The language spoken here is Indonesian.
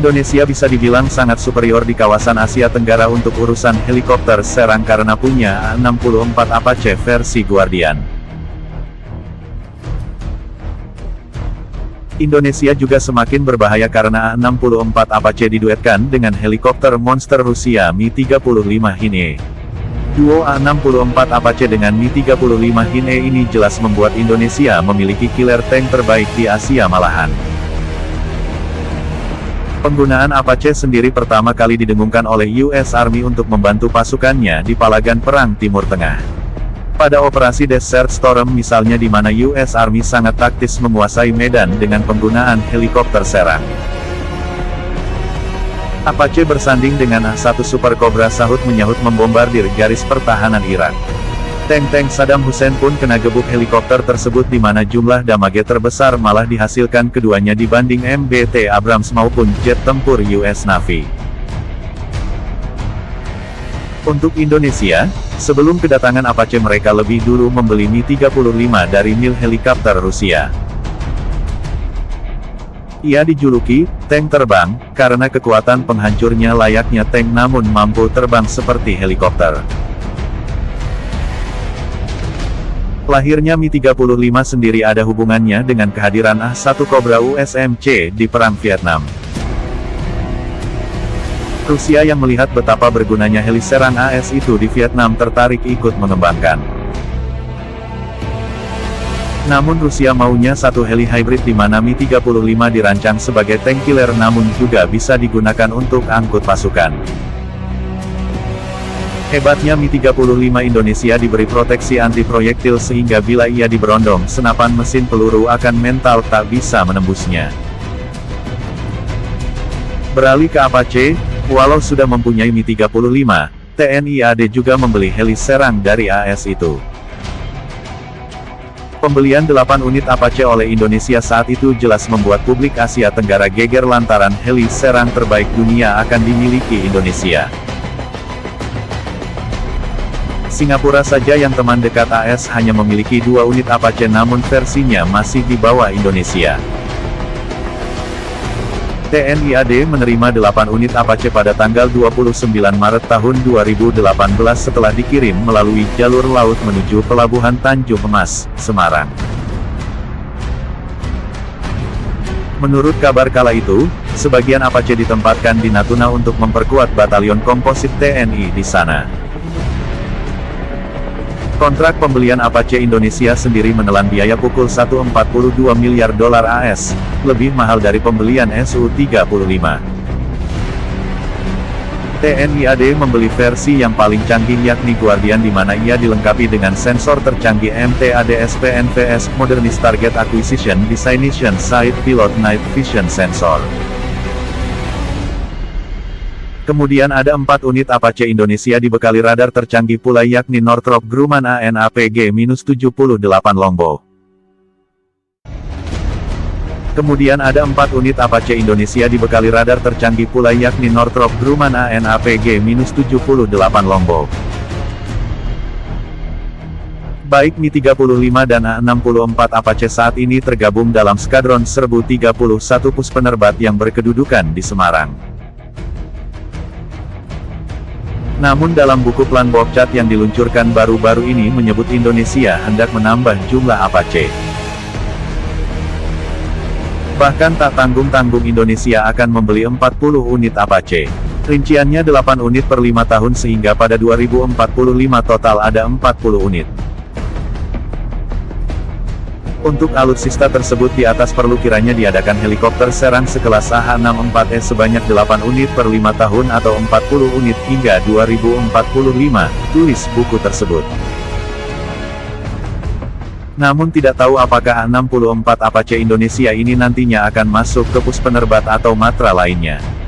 Indonesia bisa dibilang sangat superior di kawasan Asia Tenggara untuk urusan helikopter serang karena punya A-64 Apache versi Guardian. Indonesia juga semakin berbahaya karena A-64 Apache diduetkan dengan helikopter monster Rusia Mi-35 Hinein. Duo A-64 Apache dengan Mi-35 Hinein ini jelas membuat Indonesia memiliki killer tank terbaik di Asia malahan. Penggunaan Apache sendiri pertama kali didengungkan oleh US Army untuk membantu pasukannya di palagan Perang Timur Tengah. Pada operasi Desert Storm misalnya di mana US Army sangat taktis menguasai medan dengan penggunaan helikopter serang. Apache bersanding dengan A-1 Super Cobra sahut menyahut membombardir garis pertahanan Irak. Tank-tank Saddam Hussein pun kena gebuk helikopter tersebut di mana jumlah damage terbesar malah dihasilkan keduanya dibanding MBT Abrams maupun jet tempur US Navy. Untuk Indonesia, sebelum kedatangan Apache mereka lebih dulu membeli Mi-35 dari Mil Helikopter Rusia. Ia dijuluki tank terbang karena kekuatan penghancurnya layaknya tank namun mampu terbang seperti helikopter. Lahirnya Mi-35 sendiri ada hubungannya dengan kehadiran A-1 Cobra USMC di Perang Vietnam. Rusia yang melihat betapa bergunanya heli serang AS itu di Vietnam tertarik ikut mengembangkan. Namun Rusia maunya satu heli hybrid di mana Mi-35 dirancang sebagai tank killer namun juga bisa digunakan untuk angkut pasukan. Hebatnya Mi-35 Indonesia diberi proteksi anti-proyektil sehingga bila ia diberondong senapan mesin peluru akan mental tak bisa menembusnya. Beralih ke Apache, walau sudah mempunyai Mi-35, TNI AD juga membeli heli serang dari AS itu. Pembelian 8 unit Apache oleh Indonesia saat itu jelas membuat publik Asia Tenggara geger lantaran heli serang terbaik dunia akan dimiliki Indonesia. Singapura saja yang teman dekat AS hanya memiliki 2 unit Apache namun versinya masih di bawah Indonesia. TNI AD menerima 8 unit Apache pada tanggal 29 Maret tahun 2018 setelah dikirim melalui jalur laut menuju Pelabuhan Tanjung Emas, Semarang. Menurut kabar kala itu, sebagian Apache ditempatkan di Natuna untuk memperkuat batalion komposit TNI di sana. Kontrak pembelian Apache Indonesia sendiri menelan biaya pukul 142 miliar dolar AS, lebih mahal dari pembelian Su-35. TNI AD membeli versi yang paling canggih yakni Guardian di mana ia dilengkapi dengan sensor tercanggih MTADS PNVS Modernist Target Acquisition Designation Side Pilot Night Vision Sensor. Kemudian ada 4 unit Apache Indonesia dibekali radar tercanggih pula yakni Northrop Grumman AN/APG-78 Longbow. Kemudian ada 4 unit Apache Indonesia dibekali radar tercanggih pula yakni Northrop Grumman AN/APG-78 Longbow. Baik Mi-35 dan A-64 Apache saat ini tergabung dalam Skadron Serbu 31 Puspenerbat yang berkedudukan di Semarang. Namun dalam buku plan Bobcat yang diluncurkan baru-baru ini menyebut Indonesia hendak menambah jumlah Apache. Bahkan tak tanggung-tanggung Indonesia akan membeli 40 unit Apache. Rinciannya 8 unit per 5 tahun sehingga pada 2045 total ada 40 unit. Untuk alutsista tersebut di atas perlu kiranya diadakan helikopter serang sekelas AH-64E sebanyak 8 unit per 5 tahun atau 40 unit hingga 2045, tulis buku tersebut. Namun tidak tahu apakah A-64 Apache Indonesia ini nantinya akan masuk ke Puspenerbat atau matra lainnya.